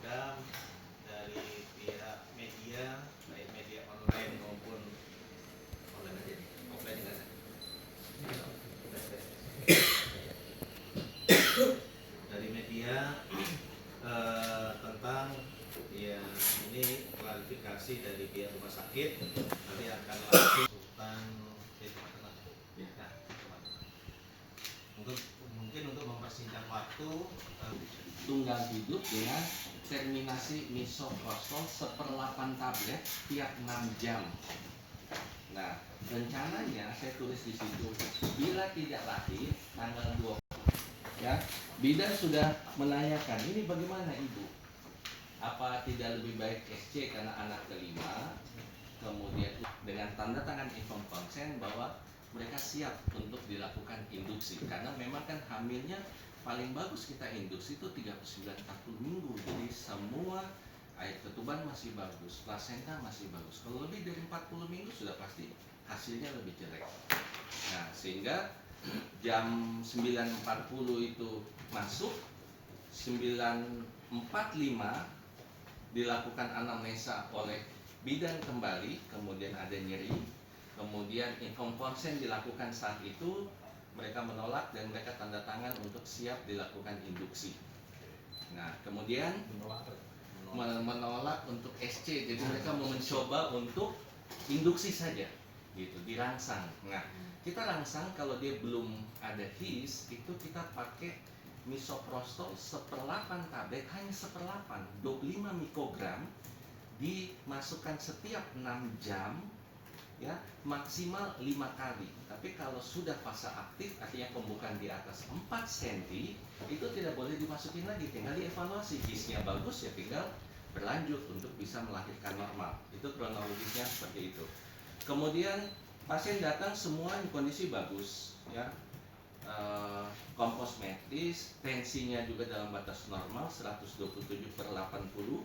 beragam dari pihak media, baik media online maupun online aja, offline juga ada. Dari media tentang ya ini klarifikasi dari pihak rumah sakit, nanti akan langsung tentang teman-teman. Nah, teman-teman. Mungkin untuk mempersingkat waktu, tunggal hidup dengan terminasi misoprostol 1/8 tablet tiap 6 jam. Nah, rencananya saya tulis di situ, bila tidak lahir tanggal 20, ya, bidan sudah menanyakan, ini bagaimana ibu? Apa tidak lebih baik SC karena anak kelima, kemudian dengan tanda tangan inform consent bahwa mereka siap untuk dilakukan induksi, karena memang kan hamilnya paling bagus kita induksi itu 39-40 minggu, jadi semua air ketuban masih bagus, plasenta masih bagus. Kalau lebih dari 40 minggu sudah pasti hasilnya lebih jelek. Nah, sehingga jam 9.40 itu masuk, 9.45 dilakukan anamnesa oleh bidan kembali, kemudian ada nyeri, kemudian inform consent dilakukan saat itu, mereka menolak dan mereka tanda tangan untuk siap dilakukan induksi. Nah, kemudian menolak untuk SC, jadi mereka mau mencoba untuk induksi saja, gitu, dirangsang. Nah, kita rangsang kalau dia belum ada HIS, itu kita pakai misoprostol 1/8 tablet, hanya 1/8, 25 mikrogram, dimasukkan setiap 6 jam, ya, maksimal 5 kali. Tapi kalau sudah fase aktif, artinya pembukaan di atas 4 cm, itu tidak boleh dimasukin lagi, tinggal dievaluasi. HIS-nya bagus, ya tinggal berlanjut untuk bisa melahirkan normal. Itu kronologisnya seperti itu. Kemudian pasien datang semua di kondisi bagus, ya, kompos medis, tensinya juga dalam batas normal 127/80,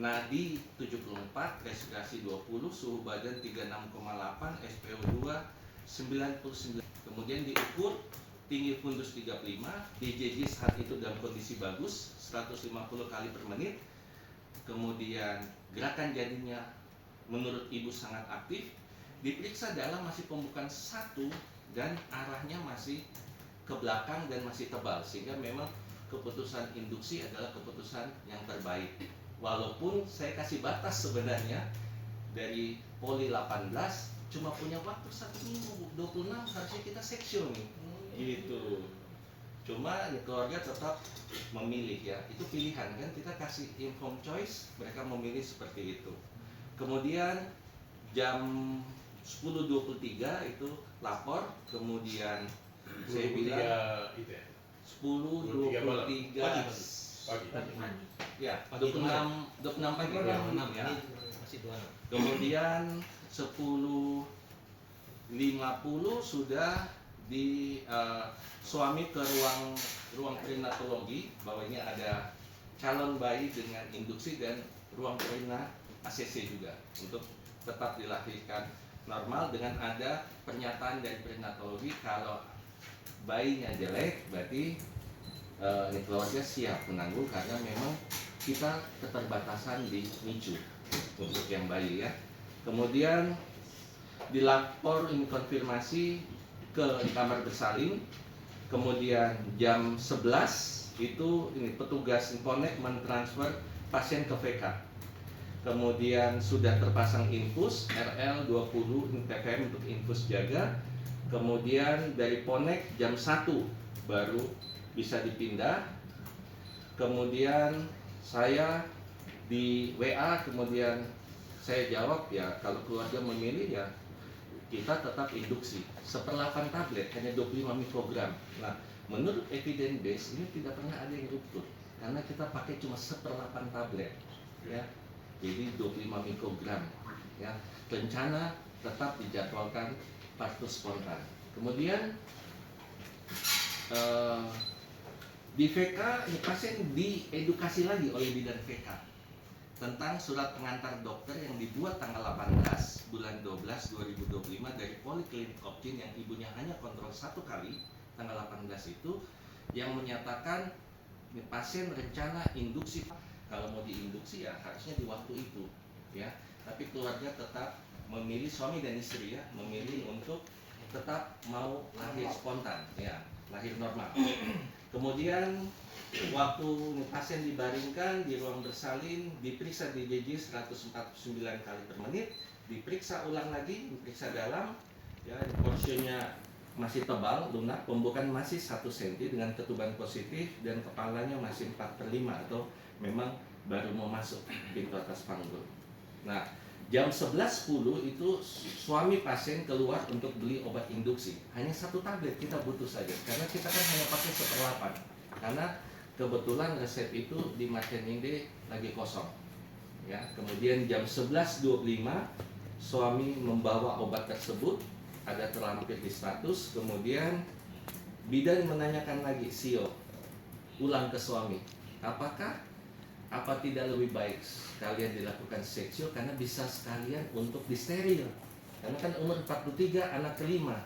nadi 74, respirasi 20, suhu badan 36,8, SpO2 99. Kemudian diukur tinggi fundus 35, DJJ saat itu dalam kondisi bagus 150 kali per menit. Kemudian gerakan jadinya menurut ibu sangat aktif. Diperiksa dalam masih pembukaan 1 dan arahnya masih ke belakang dan masih tebal, sehingga memang keputusan induksi adalah keputusan yang terbaik. Walaupun saya kasih batas sebenarnya dari poli 18 cuma punya waktu 1 minggu, 26 harusnya kita seksion nih, gitu. Cuma keluarga tetap memilih, ya, itu pilihan kan, kita kasih inform choice, mereka memilih seperti itu. Kemudian jam 10.23 itu lapor, kemudian saya bilang 10.23 pagi. ya, 26 pagi, ya. Kemudian 10.50 sudah di suami ke ruang perinatologi, bahwa ini ada calon bayi dengan induksi, dan ruang perina ACC juga untuk tetap dilahirkan normal, dengan ada pernyataan dari perinatologi kalau bayinya jelek berarti keluarga siap menanggung, karena memang kita keterbatasan di NICU untuk yang bayi, ya. Kemudian dilapor ini konfirmasi ke kamar bersalin. Kemudian jam 11 itu ini petugas Infonet mentransfer pasien ke VK. Kemudian sudah terpasang infus RL 20 ppm untuk infus jaga. Kemudian dari Ponek jam 1 baru bisa dipindah. Kemudian saya di WA, kemudian saya jawab, ya, kalau keluarga memilih, ya kita tetap induksi 1/8 tablet, hanya 25 mikrogram. Nah, menurut evidence base ini tidak pernah ada yang utuh, karena kita pakai cuma 1/8 tablet, ya, jadi 25 mikrogram, ya. Rencana tetap dijadwalkan partus spontan. Kemudian di VK pasien diedukasi lagi oleh bidan VK tentang surat pengantar dokter yang dibuat tanggal 18 bulan 12 2025 dari Poliklinik Kopcin, yang ibunya hanya kontrol 1 kali tanggal 18 itu, yang menyatakan pasien rencana induksi Kalau mau diinduksi ya harusnya di waktu itu, ya. Tapi keluarga tetap memilih, suami dan istri ya, memilih untuk tetap mau lahir spontan, ya, lahir normal. Kemudian waktu pasien dibaringkan di ruang bersalin, diperiksa DJJ 149 kali per menit, diperiksa ulang lagi, diperiksa dalam, ya, porsinya masih tebal, lunak, pembukaan masih 1 cm dengan ketuban positif dan kepalanya masih 4/5 atau memang baru mau masuk pintu atas panggul. Nah, jam 11.10 itu suami pasien keluar untuk beli obat induksi. Hanya 1 tablet kita butuh saja, karena kita kan hanya pakai 1/8. Karena kebetulan resep itu di Markeninde lagi kosong. Ya, kemudian jam 11.25 suami membawa obat tersebut, ada terlampir di status, kemudian bidan menanyakan lagi, Sio, ulang ke suami, apa tidak lebih baik kalian dilakukan seksio karena bisa sekalian untuk disteril, karena kan umur 43, anak kelima.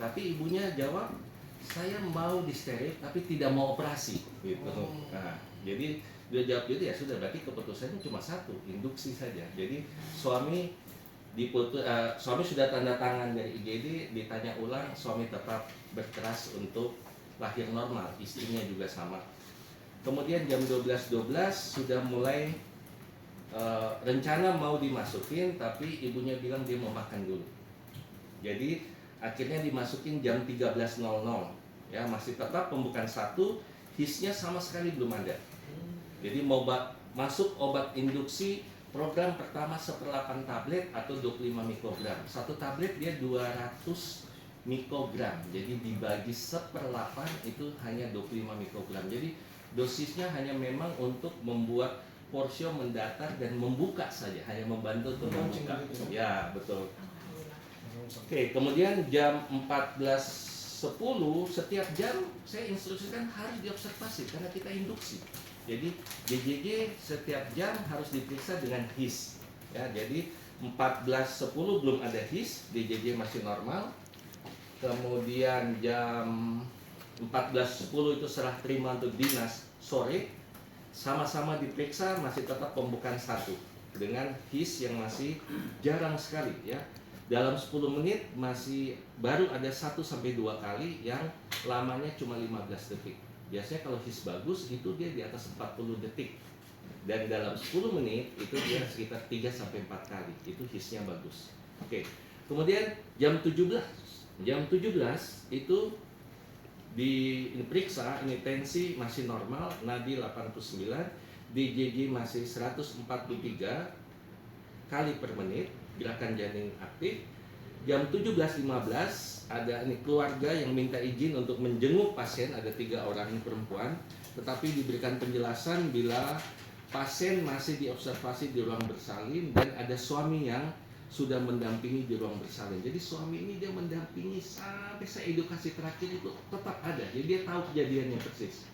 Tapi ibunya jawab, saya mau disteril tapi tidak mau operasi gitu. Nah, jadi dia jawab gitu, ya sudah, berarti keputusannya cuma satu, induksi saja. Jadi suami suami sudah tanda tangan dari IGD, ditanya ulang, suami tetap berkeras untuk lahir normal, istrinya juga sama. Kemudian jam 12.12 sudah mulai rencana mau dimasukin, tapi ibunya bilang dia mau makan dulu. Jadi akhirnya dimasukin jam 13.00, ya, masih tetap pembukaan 1, hisnya sama sekali belum ada. Jadi mau masuk obat induksi. Program pertama 1/8 tablet atau 25 mikrogram. 1 tablet dia 200 mikrogram. Jadi dibagi 1/8 itu hanya 25 mikrogram. Jadi dosisnya hanya memang untuk membuat porsio mendatar dan membuka saja, hanya membantu untuk membuka. Ya, betul. Oke, kemudian jam 14.10 setiap jam saya instruksikan harus diobservasi karena kita induksi. Jadi DJJ setiap jam harus diperiksa dengan his. Ya, jadi 14.10 belum ada his, DJJ masih normal. Kemudian jam 14.10 itu serah terima untuk dinas sore, sama-sama diperiksa masih tetap pembukaan 1 dengan his yang masih jarang sekali, ya. Dalam 10 menit masih baru ada 1-2 kali yang lamanya cuma 15 detik. Biasanya kalau his bagus itu dia di atas 40 detik. Dan dalam 10 menit itu dia sekitar 3-4 kali. Itu hisnya bagus. Oke. Kemudian jam 17 itu diperiksa, ini tensi masih normal, nadi 89, DJJ masih 143 kali per menit, gerakan janin aktif. Jam 17.15 ada ini keluarga yang minta izin untuk menjenguk pasien, ada 3 orang perempuan, tetapi diberikan penjelasan bila pasien masih diobservasi di ruang bersalin dan ada suami yang sudah mendampingi di ruang bersalin. Jadi suami ini dia mendampingi sampai saya edukasi terakhir itu tetap ada, jadi dia tahu kejadiannya persis.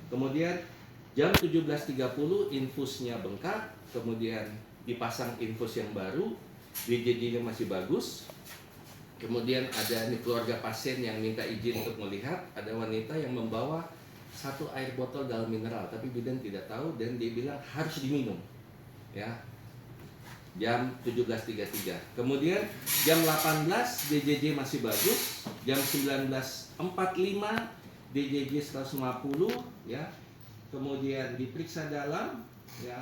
Kemudian jam 17.30 infusnya bengkak, kemudian dipasang infus yang baru, DJJ-nya masih bagus. Kemudian ada nih keluarga pasien yang minta izin untuk melihat, ada wanita yang membawa 1 air botol dalam mineral, tapi bidan tidak tahu dan dia bilang harus diminum, ya. Jam 17.33. Kemudian jam 18 DJJ masih bagus, jam 19.45 DJJ 150, ya. Kemudian diperiksa dalam, ya.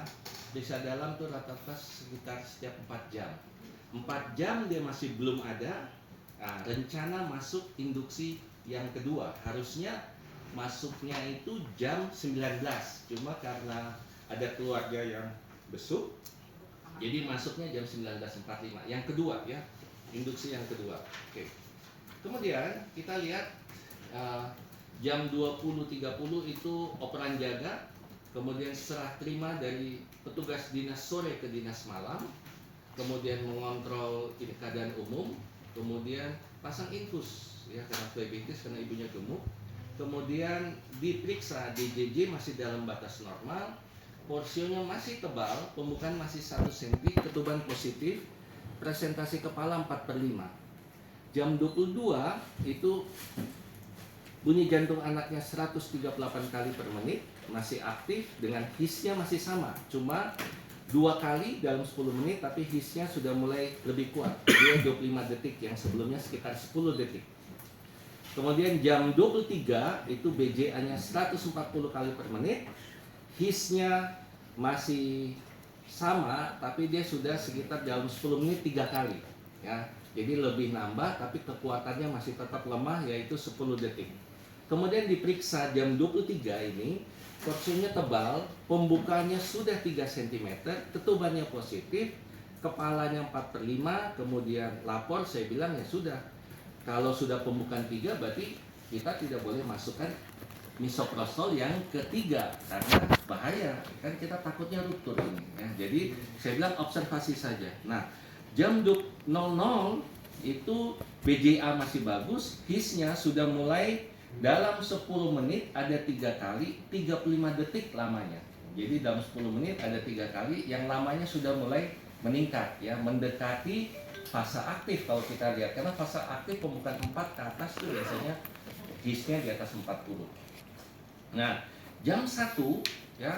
Periksa dalam tuh rata-rata sekitar setiap 4 jam. 4 jam dia masih belum ada. Nah, rencana masuk induksi yang kedua harusnya masuknya itu jam 19, cuma karena ada keluarga yang besuk jadi masuknya jam 19.45 yang kedua, ya, induksi yang kedua. Oke. Kemudian kita lihat jam 20.30 itu operan jaga, kemudian serah terima dari petugas dinas sore ke dinas malam, kemudian mengontrol keadaan umum, kemudian pasang infus, ya, karena diabetes, karena ibunya gemuk. Kemudian diperiksa DJJ masih dalam batas normal, porsionya masih tebal, pembukaan masih 1 cm, ketuban positif, presentasi kepala 4/5. Jam 22 itu bunyi jantung anaknya 138 kali per menit, masih aktif dengan hisnya masih sama, cuma 2 kali dalam 10 menit, tapi hisnya sudah mulai lebih kuat. Dia 25 detik, yang sebelumnya sekitar 10 detik. Kemudian jam 23 itu BJA-nya 140 kali per menit, hisnya masih sama, tapi dia sudah sekitar dalam 10 menit 3 kali. Ya, jadi lebih nambah, tapi kekuatannya masih tetap lemah, yaitu 10 detik. Kemudian diperiksa jam 23 ini, porsinya tebal, pembukanya sudah 3 cm, ketubannya positif, kepalanya 4/5, kemudian lapor, saya bilang ya sudah. Kalau sudah pembukaan 3, berarti kita tidak boleh masukkan misoprostol yang ketiga karena bahaya, kan kita takutnya ruptur ini ya. Jadi saya bilang observasi saja. Nah, jam 00 itu BJA masih bagus, hisnya sudah mulai dalam 10 menit ada 3 kali, 35 detik lamanya. Jadi dalam 10 menit ada 3 kali, yang lamanya sudah mulai meningkat ya, mendekati fase aktif kalau kita lihat, karena fase aktif pembukaan 4 ke atas itu biasanya hisnya di atas 40. Nah, jam 1 ya,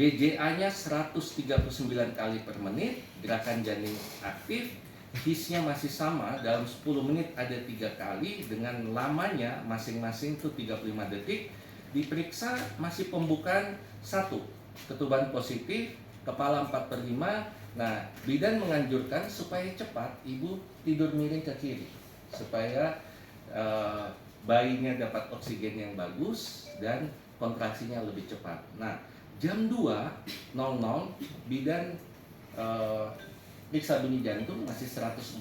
BJA-nya 139 kali per menit, gerakan janin aktif, hisnya masih sama, dalam 10 menit ada 3 kali dengan lamanya masing-masing itu 35 detik. Diperiksa masih pembukaan 1, ketuban positif, kepala 4/5. Nah, bidan menganjurkan supaya cepat ibu tidur miring ke kiri supaya bayinya dapat oksigen yang bagus dan kontraksinya lebih cepat. Nah, jam 2.00 bidan periksa bunyi jantung masih 144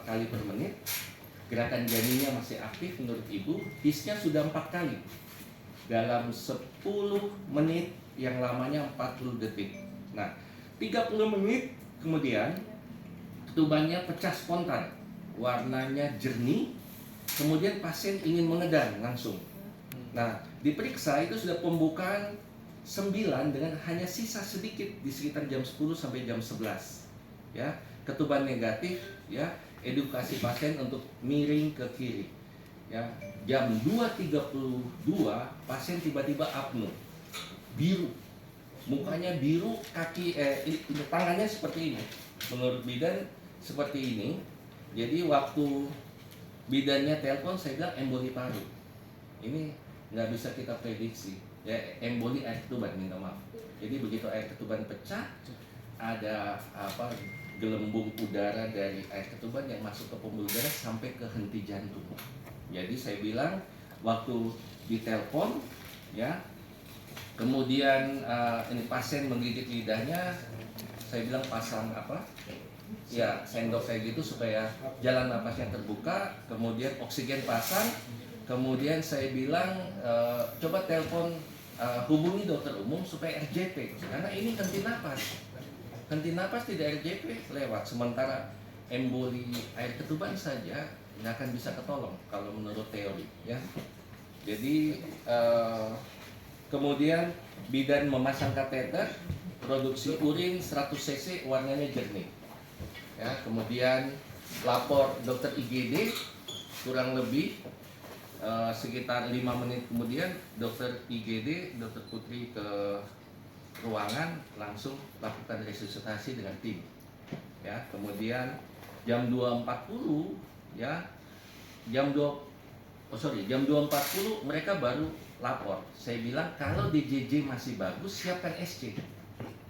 kali per menit, gerakan janinnya masih aktif menurut ibu, hisnya sudah 4 kali dalam 10 menit yang lamanya 40 detik. Nah, 30 menit kemudian ketubannya pecah spontan, warnanya jernih, kemudian pasien ingin mengedang langsung. Nah, diperiksa itu sudah pembukaan 9 dengan hanya sisa sedikit di sekitar jam 10 sampai jam 11. Ya, ketuban negatif ya, edukasi pasien untuk miring ke kiri. Ya, jam 2.32 pasien tiba-tiba apnoe. Biru. Mukanya biru, tangannya seperti ini. Menurut bidan seperti ini. Jadi waktu bidannya telepon, saya bilang emboli paru. Ini nggak bisa kita prediksi. Ya, emboli air ketuban, minta maaf. Jadi begitu air ketuban pecah, ada gelembung udara dari air ketuban yang masuk ke pembuluh darah sampai ke henti jantung. Jadi saya bilang waktu ditelepon, ya. Kemudian ini pasien menggigit lidahnya, saya bilang pasang ya sendok kayak gitu supaya jalan napasnya terbuka, kemudian oksigen pasang, kemudian saya bilang coba telepon hubungi dokter umum supaya RJP karena ini henti napas tidak RJP lewat, sementara emboli air ketuban saja nggak akan bisa ketolong kalau menurut teori ya. Jadi kemudian bidan memasang kateter, produksi urin 100 cc, warnanya jernih. Ya, kemudian lapor dokter IGD, kurang lebih sekitar 5 menit kemudian dokter IGD, dokter Putri ke ruangan langsung lakukan resusitasi dengan tim. Ya, kemudian jam 2.40 ya, jam 2.40 mereka baru lapor. Saya bilang kalau DJJ masih bagus siapkan SC.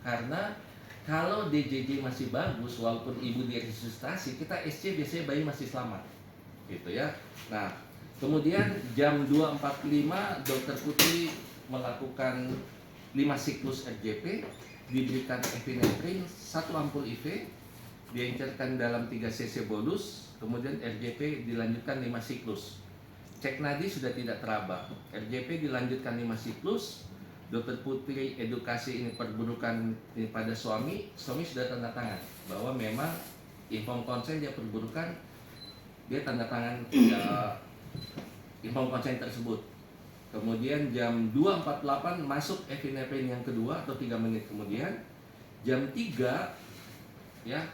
Karena kalau DJJ masih bagus walaupun ibu diresusitasi, kita SC biasanya bayi masih selamat. Gitu ya. Nah, kemudian jam 2.45 dokter Putri melakukan 5 siklus RJP, diberikan epinefrin 1 ampul IV, diincerkan dalam 3 cc bolus, kemudian RJP dilanjutkan 5 siklus. Cek nadi sudah tidak teraba. RJP dilanjutkan 5 siklus. Dokter Putri edukasi ini perburukan ini pada suami sudah tanda tangan bahwa memang inform konsen dia perburukan, dia tanda tangan inform konsen tersebut. Kemudian jam 2.48 masuk epinefrin yang kedua atau 3 menit kemudian. Jam 3 ya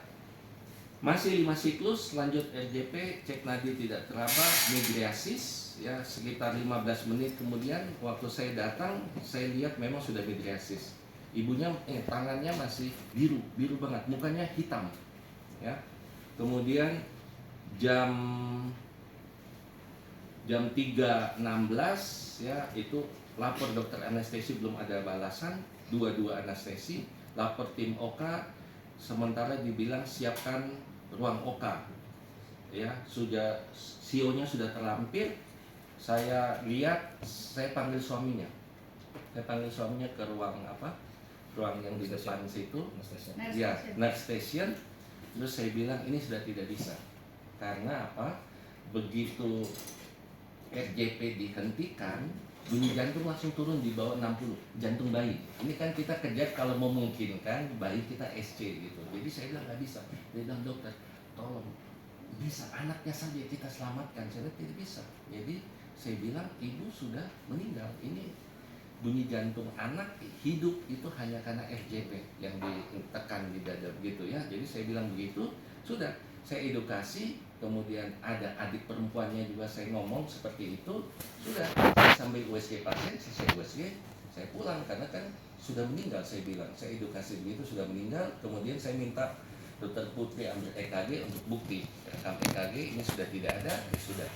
Masih 5 siklus, lanjut RJP, cek nadi tidak teraba, midriasis, ya sekitar 15 menit kemudian waktu saya datang, saya lihat memang sudah midriasis. Ibunya tangannya masih biru banget, mukanya hitam, ya. Kemudian jam 3.16 ya itu lapor dokter anestesi belum ada balasan, dua anestesi, lapor tim OKA, sementara dibilang siapkan ruang OKA, ya sudah CEO-nya sudah terlampir. Saya lihat, saya panggil suaminya ke ruang ruang yang di depan situ, ya nurse station. Terus saya bilang ini sudah tidak bisa, karena begitu RJP dihentikan, bunyi jantung langsung turun di bawah 60, jantung bayi. Ini kan kita kejar kalau memungkinkan bayi kita SC gitu. Jadi saya bilang nggak bisa. Dia bilang dokter, tolong bisa anaknya saja kita selamatkan. Saya bilang tidak bisa. Jadi saya bilang ibu sudah meninggal. Ini bunyi jantung anak hidup itu hanya karena RJP yang ditekan di dada gitu ya. Jadi saya bilang begitu, sudah saya edukasi. Kemudian ada adik perempuannya juga saya ngomong seperti itu. Sudah, saya sambil USG pasien, saya USG, saya pulang karena kan sudah meninggal. Saya bilang, saya edukasi begitu sudah meninggal. Kemudian saya minta dokter Putri ambil EKG untuk bukti. Rekam EKG ini sudah tidak ada, sudah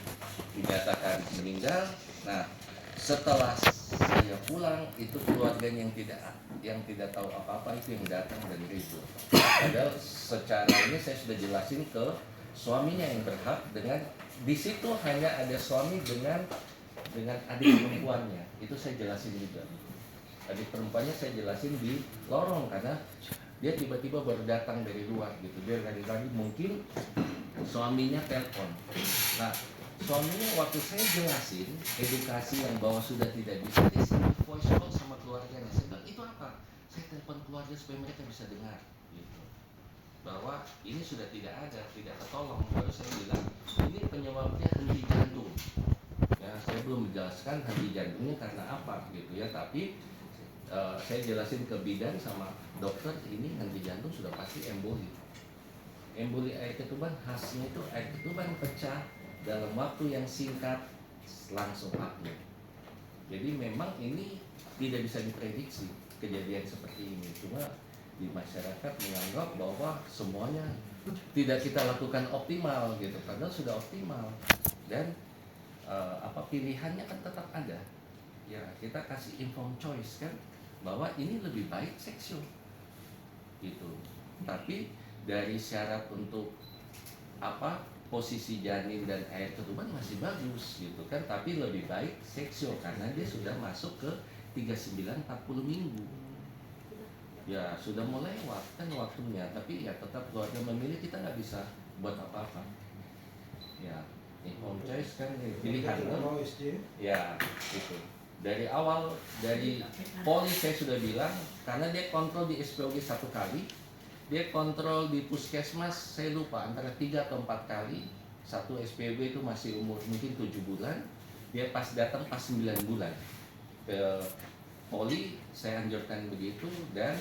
dinyatakan meninggal. Nah, setelah saya pulang itu keluarganya yang tidak tahu apa-apa itu yang datang dan ribut. Padahal secara ini saya sudah jelasin ke suaminya yang berhak, dengan di situ hanya ada suami dengan adik perempuannya. Itu saya jelasin juga. Adik perempuannya saya jelasin di lorong karena dia tiba-tiba baru datang dari luar gitu. Dia lagi mungkin suaminya telepon. Nah, suaminya waktu saya jelasin edukasi yang bahwa sudah tidak bisa, dia sambil voice call sama keluarganya. Saya bilang, itu apa? Saya telepon keluarga supaya mereka bisa dengar gitu, bahwa ini sudah tidak ada, tidak tertolong. Baru saya bilang ini penyebabnya henti jantung. Ya, saya belum menjelaskan henti jantungnya karena apa gitu ya, tapi saya jelasin ke bidan sama dokter, ini henti jantung sudah pasti emboli. Emboli air ketuban khasnya itu air ketuban pecah dalam waktu yang singkat langsung apnea. Jadi memang ini tidak bisa diprediksi kejadian seperti ini. Cuma di masyarakat menganggap bahwa semuanya tidak kita lakukan optimal gitu, padahal sudah optimal. Dan pilihannya kan tetap ada. Ya, kita kasih informed choice kan, bahwa ini lebih baik seksio gitu. Tapi dari syarat untuk posisi janin dan air ketuban masih bagus gitu kan, tapi lebih baik seksio karena dia sudah masuk ke 39-40 minggu. Ya sudah mau lewat kan waktunya, tapi ya tetap keluarga memilih, kita nggak bisa buat apa-apa. Ya, informed choice kan pilihan kan? Ya gitu. Dari awal, dari poli saya sudah bilang, karena dia kontrol di SPOG 1 kali, dia kontrol di puskesmas saya lupa antara 3 atau 4 kali. Satu SPB itu masih umur mungkin 7 bulan, dia pas datang pas 9 bulan ke poli, saya anjurkan begitu. Dan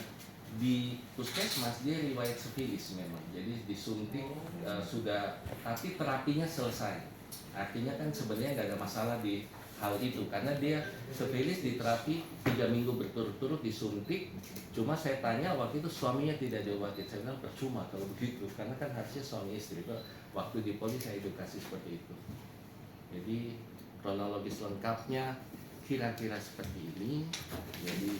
di puskesmas dia riwayat sifilis memang, jadi disuntik sudah, tapi terapinya selesai. Artinya kan sebenarnya nggak ada masalah di hal itu, karena dia sifilis di terapi 3 minggu berturut-turut disuntik. Cuma saya tanya waktu itu suaminya tidak diobati, saya bilang percuma kalau begitu, karena kan harusnya suami istri. Waktu di poli saya edukasi seperti itu. Jadi kronologis lengkapnya kira-kira seperti ini. Jadi